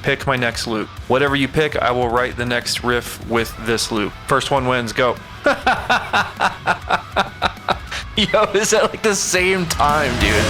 pick my next loop. Whatever you pick, I will write the next riff with this loop. First one wins, go. Yo, is that like the same time, dude?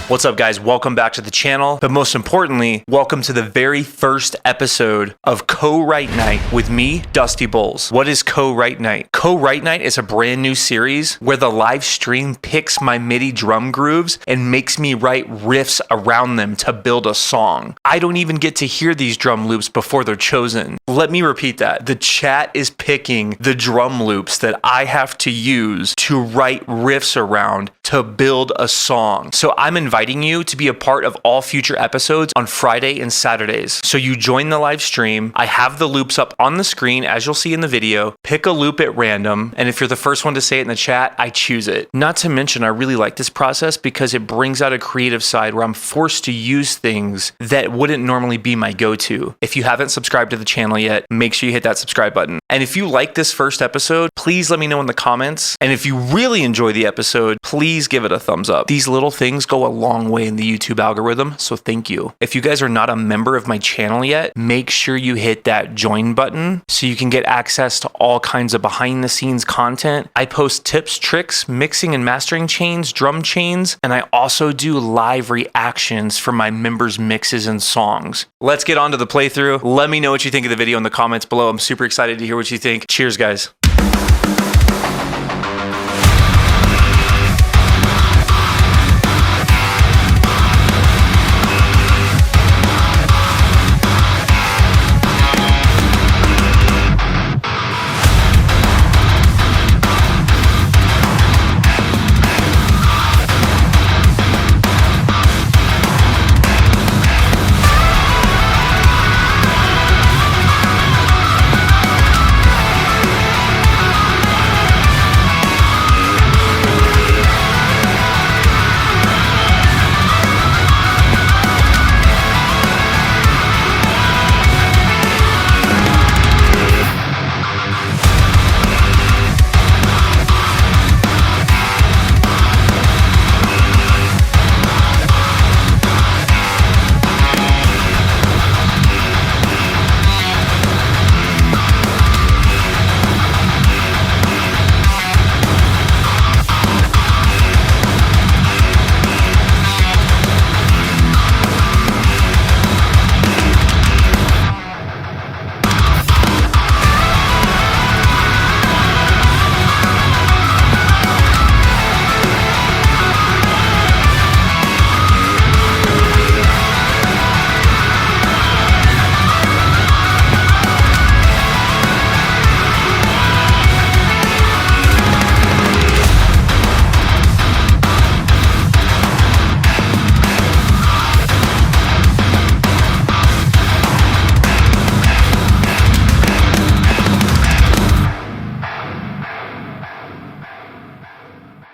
What's up, guys? Welcome back to the channel, but most importantly, welcome to the very first episode of Co-Write Night with me, Dusty Bowles. What is Co-Write Night? Co-Write Night is a brand new series where the live stream picks my MIDI drum grooves and makes me write riffs around them to build a song. I don't even get to hear these drum loops before they're chosen. Let me repeat that. The chat is picking the drum loops that I have to use to write riffs around to build a song. So I'm inviting you to be a part of all future episodes on Friday and Saturdays. So you join the live stream. I have the loops up on the screen as you'll see in the video. Pick a loop at random, and if you're the first one to say it in the chat, I choose it. Not to mention, I really like this process because it brings out a creative side where I'm forced to use things that wouldn't normally be my go-to. If you haven't subscribed to the channel yet, make sure you hit that subscribe button. And if you like this first episode, please let me know in the comments. And if you really enjoy the episode, please give it a thumbs up. These little things go a long way in the YouTube algorithm, so thank you. If you guys are not a member of my channel yet, make sure you hit that join button so you can get access to all kinds of behind the scenes content. I post tips, tricks, mixing and mastering chains, drum chains, and I also do live reactions for my members' mixes and songs. Let's get on to the playthrough. Let me know what you think of the video in the comments below. I'm super excited to hear what you think. Cheers, guys.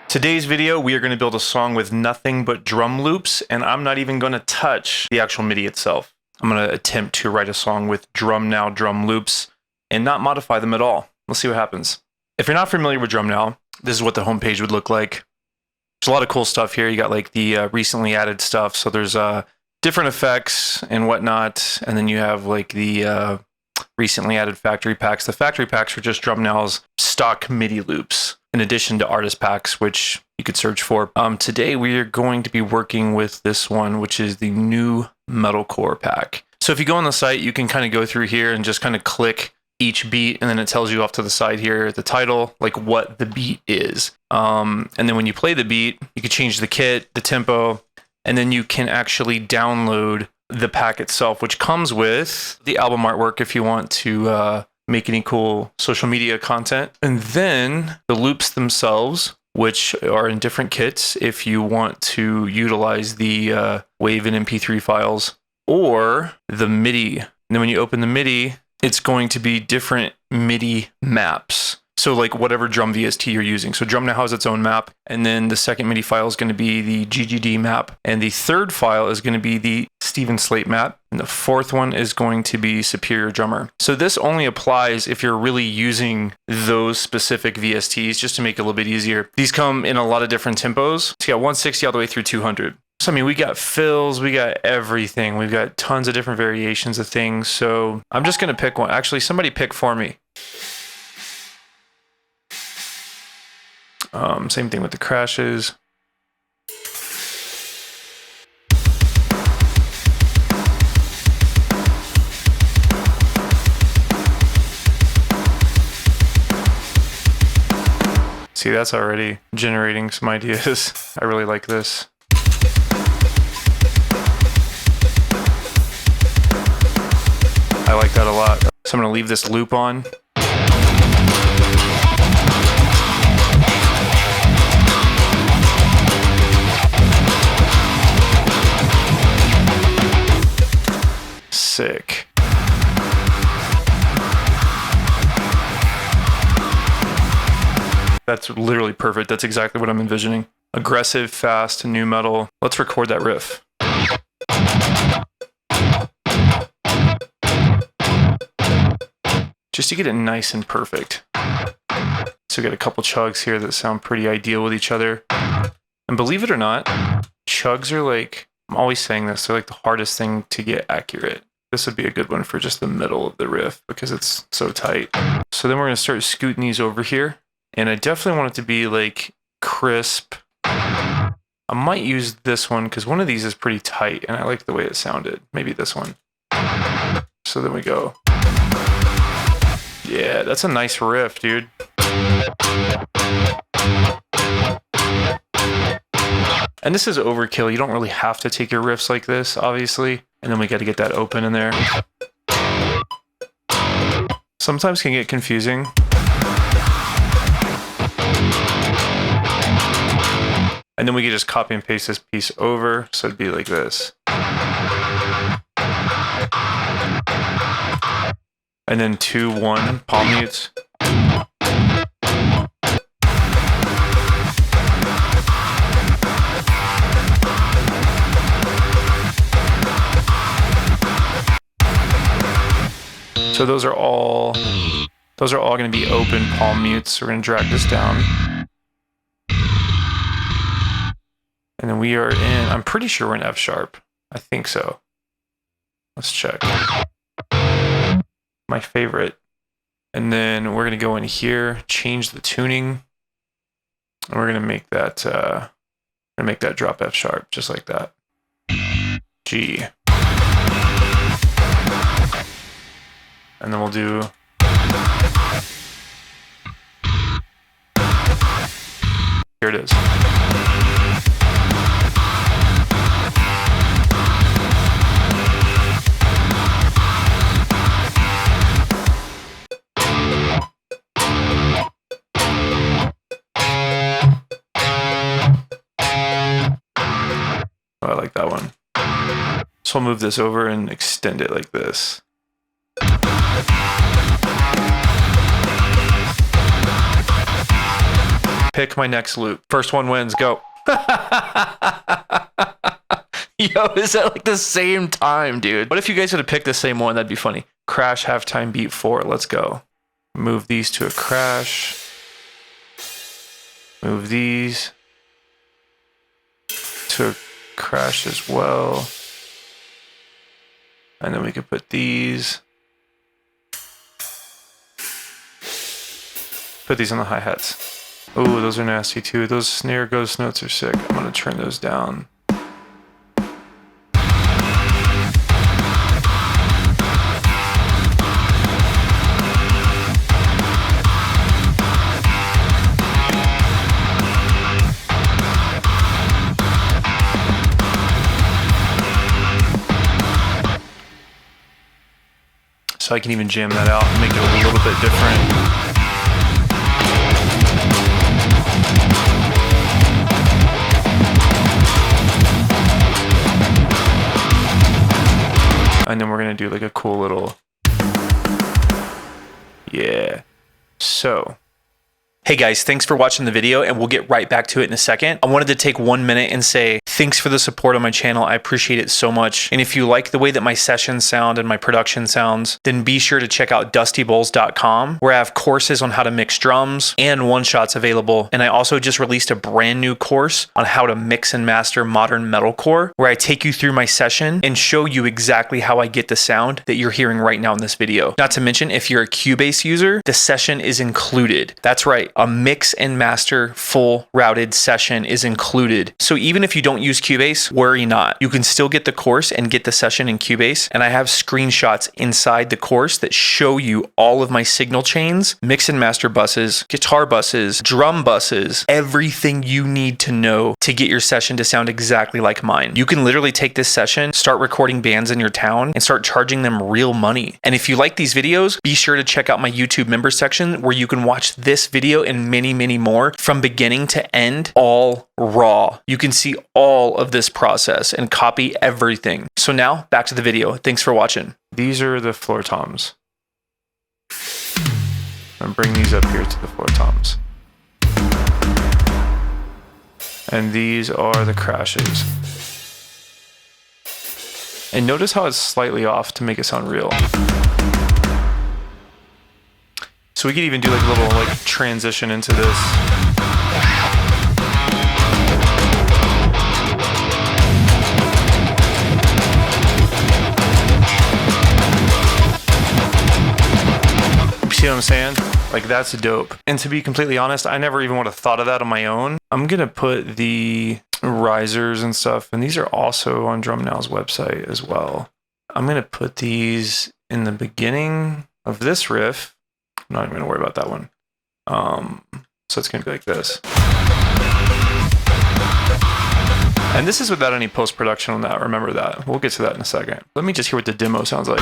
Today's video, we are going to build a song with nothing but drum loops, and I'm not even going to touch the actual MIDI itself. I'm going to attempt to write a song with Drumnow drum loops and not modify them at all. Let's see what happens. If you're not familiar with Drumnow, this is what the homepage would look like. There's a lot of cool stuff here. You got like the recently added stuff. So there's different effects and whatnot, and then you have like the recently added factory packs. The factory packs are just Drumnow's stock MIDI loops, in addition to artist packs, which you could search for. Today we are going to be working with this one, which is the new metalcore pack. So if you go on the site, you can kind of go through here and just kind of click each beat, and then it tells you off to the side here, the title, like what the beat is. And then when you play the beat, you can change the kit, the tempo, and then you can actually download the pack itself, which comes with the album artwork if you want to make any cool social media content. And then the loops themselves, which are in different kits if you want to utilize the WAV and MP3 files, or the MIDI. And then when you open the MIDI, it's going to be different MIDI maps. So like whatever drum VST you're using. So Drumnow has its own map, and then the second MIDI file is going to be the GGD map, and the third file is going to be the Steven Slate map, and the fourth one is going to be Superior Drummer. So this only applies if you're really using those specific VSTs, just to make it a little bit easier. These come in a lot of different tempos. So you got 160 all the way through 200. So I mean, we got fills, we got everything. We've got tons of different variations of things. So I'm just going to pick one. Actually, somebody pick for me. Same thing with the crashes. See, that's already generating some ideas. I really like this. I like that a lot. So I'm gonna leave this loop on. Sick. That's literally perfect. That's exactly what I'm envisioning. Aggressive, fast, nu metal. Let's record that riff. Just to get it nice and perfect. So we got a couple chugs here that sound pretty ideal with each other. And believe it or not, chugs are like, I'm always saying this, they're like the hardest thing to get accurate. This would be a good one for just the middle of the riff because it's so tight. So then we're gonna start scooting these over here. And I definitely want it to be like crisp. I might use this one because one of these is pretty tight and I like the way it sounded. Maybe this one. So then we go. Yeah, that's a nice riff, dude. And this is overkill. You don't really have to take your riffs like this, obviously. And then we got to get that open in there. Sometimes can get confusing. And then we can just copy and paste this piece over. So it'd be like this. And then 2-1 palm mutes. So those are all going to be open palm mutes. So we're going to drag this down. And then we are in, I'm pretty sure we're in F sharp. I think so. Let's check. My favorite. And then we're going to go in here, change the tuning. And we're going to make that drop F sharp just like that. G. And then we'll do here it is. I like that one. So I'll move this over and extend it like this. Pick my next loop. First one wins. Go. Yo, is that like the same time, dude? What if you guys would have picked the same one? That'd be funny. Crash, halftime, beat 4. Let's go. Move these to a crash. Move these to a crash as well. And then we could put these. Put these on the hi-hats. Oh, those are nasty too. Those snare ghost notes are sick. I'm gonna turn those down. So I can even jam that out and make it a little bit different. And then we're gonna do like a cool little, yeah. So Hey guys, thanks for watching the video, and we'll get right back to it in a second. I wanted to take 1 minute and say thanks for the support on my channel. I appreciate it so much. And if you like the way that my sessions sound and my production sounds, then be sure to check out dustybowls.com, where I have courses on how to mix drums and one-shots available. And I also just released a brand new course on how to mix and master modern metalcore, where I take you through my session and show you exactly how I get the sound that you're hearing right now in this video. Not to mention, if you're a Cubase user, the session is included. That's right. A mix and master full routed session is included. So even if you don't use Cubase, worry not. You can still get the course and get the session in Cubase. And I have screenshots inside the course that show you all of my signal chains, mix and master buses, guitar buses, drum buses, everything you need to know to get your session to sound exactly like mine. You can literally take this session, start recording bands in your town, and start charging them real money. And if you like these videos, be sure to check out my YouTube member section, where you can watch this video and many more from beginning to end, all raw. You can see all of this process and copy everything. So now back to the video. Thanks for watching. These are the floor toms. I'm gonna bring these up here to the floor toms. And these are the crashes. And notice how it's slightly off to make it sound real. So we could even do like a little like transition into this. See what I'm saying? Like, that's dope. And to be completely honest, I never even would have thought of that on my own. I'm gonna put the risers and stuff, and these are also on Drumnow's website as well. I'm gonna put these in the beginning of this riff. I'm not even gonna worry about that one. So it's gonna be like this. And this is without any post-production on that, remember that. We'll get to that in a second. Let me just hear what the demo sounds like.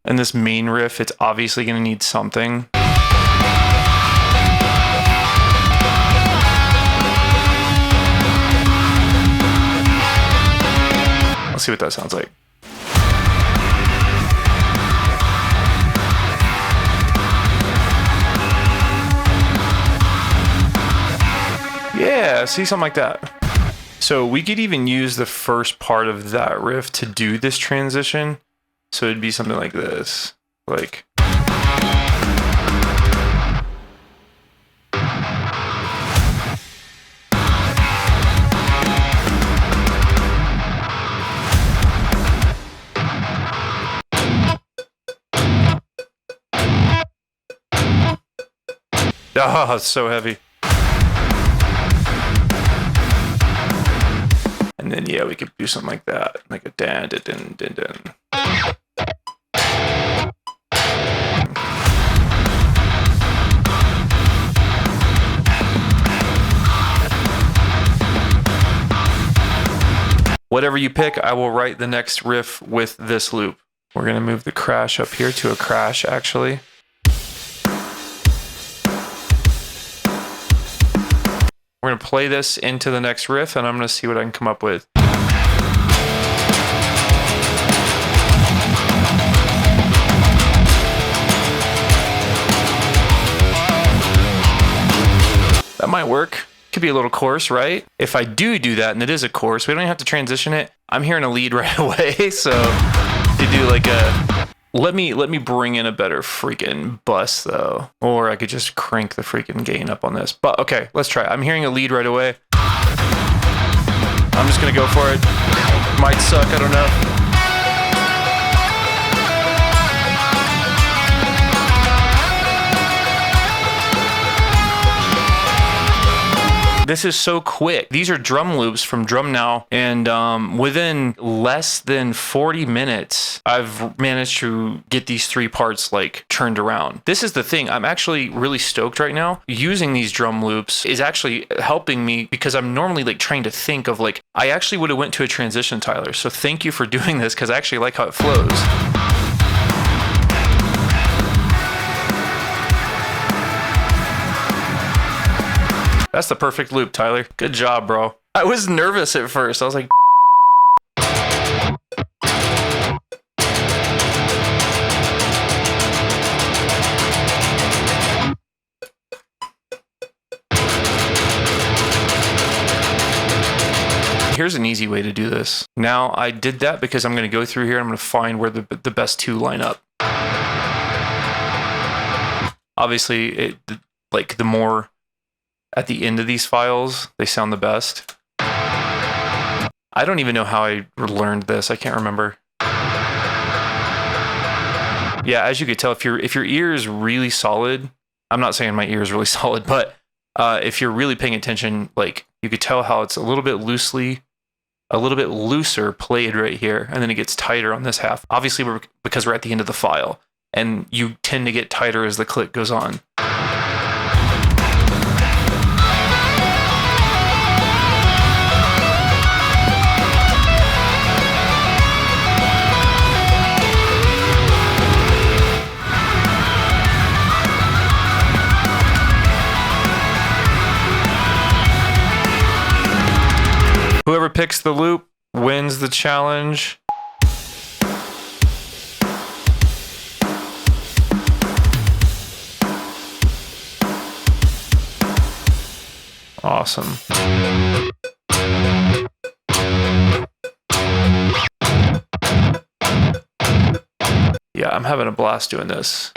And this main riff, it's obviously gonna need something. Let's see what that sounds like. Yeah, see, something like that. So we could even use the first part of that riff to do this transition. So it'd be something like this, like. Oh, it's so heavy. And then, yeah, we could do something like that, like a dan, dan, dan, dan, dan. Whatever you pick, I will write the next riff with this loop. We're gonna move the crash up here to a crash, actually. We're gonna play this into the next riff, and I'm gonna see what I can come up with. That might work. Could be a little chorus, right? If I do that, and it is a chorus, we don't even have to transition it. I'm hearing a lead right away, so to do like a... Let me bring in a better freaking bus, though. Or I could just crank the freaking gain up on this. But, okay, let's try. I'm hearing a lead right away. I'm just gonna go for it. Might suck, I don't know. This is so quick. These are drum loops from Drumnow, and within less than 40 minutes, I've managed to get these three parts like turned around. This is the thing. I'm actually really stoked right now. Using these drum loops is actually helping me because I'm normally like trying to think of like, I actually would have went to a transition, Tyler. So thank you for doing this because I actually like how it flows. That's the perfect loop, Tyler. Good job, bro. I was nervous at first. I was like, here's an easy way to do this. Now I did that because I'm going to go through here. I'm going to find where the best two line up. Obviously, like the more at the end of these files, they sound the best. I don't even know how I learned this. I can't remember. Yeah, as you could tell, if your ear is really solid, I'm not saying my ear is really solid, but if you're really paying attention, like you could tell how it's a little bit looser played right here, and then it gets tighter on this half. Obviously, because we're at the end of the file, and you tend to get tighter as the click goes on. Whoever picks the loop wins the challenge. Awesome. Yeah, I'm having a blast doing this.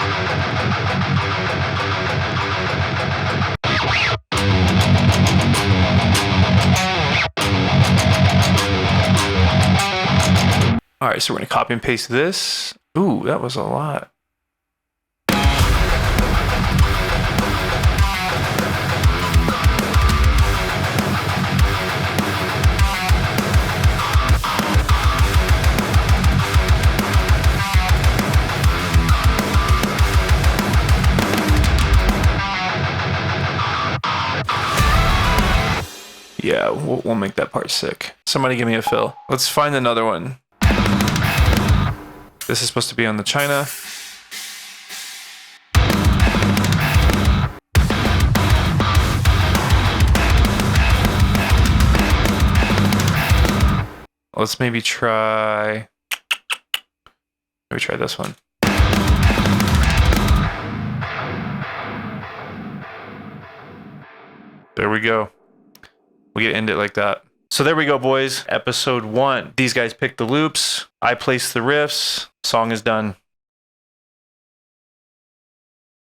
All right, so we're going to copy and paste this. Ooh, that was a lot. Yeah, we'll make that part sick. Somebody give me a fill. Let's find another one. This is supposed to be on the China. Let's maybe try this one. There we go. We can end it like that. So there we go, boys. Episode 1. These guys picked the loops. I placed the riffs. Song is done.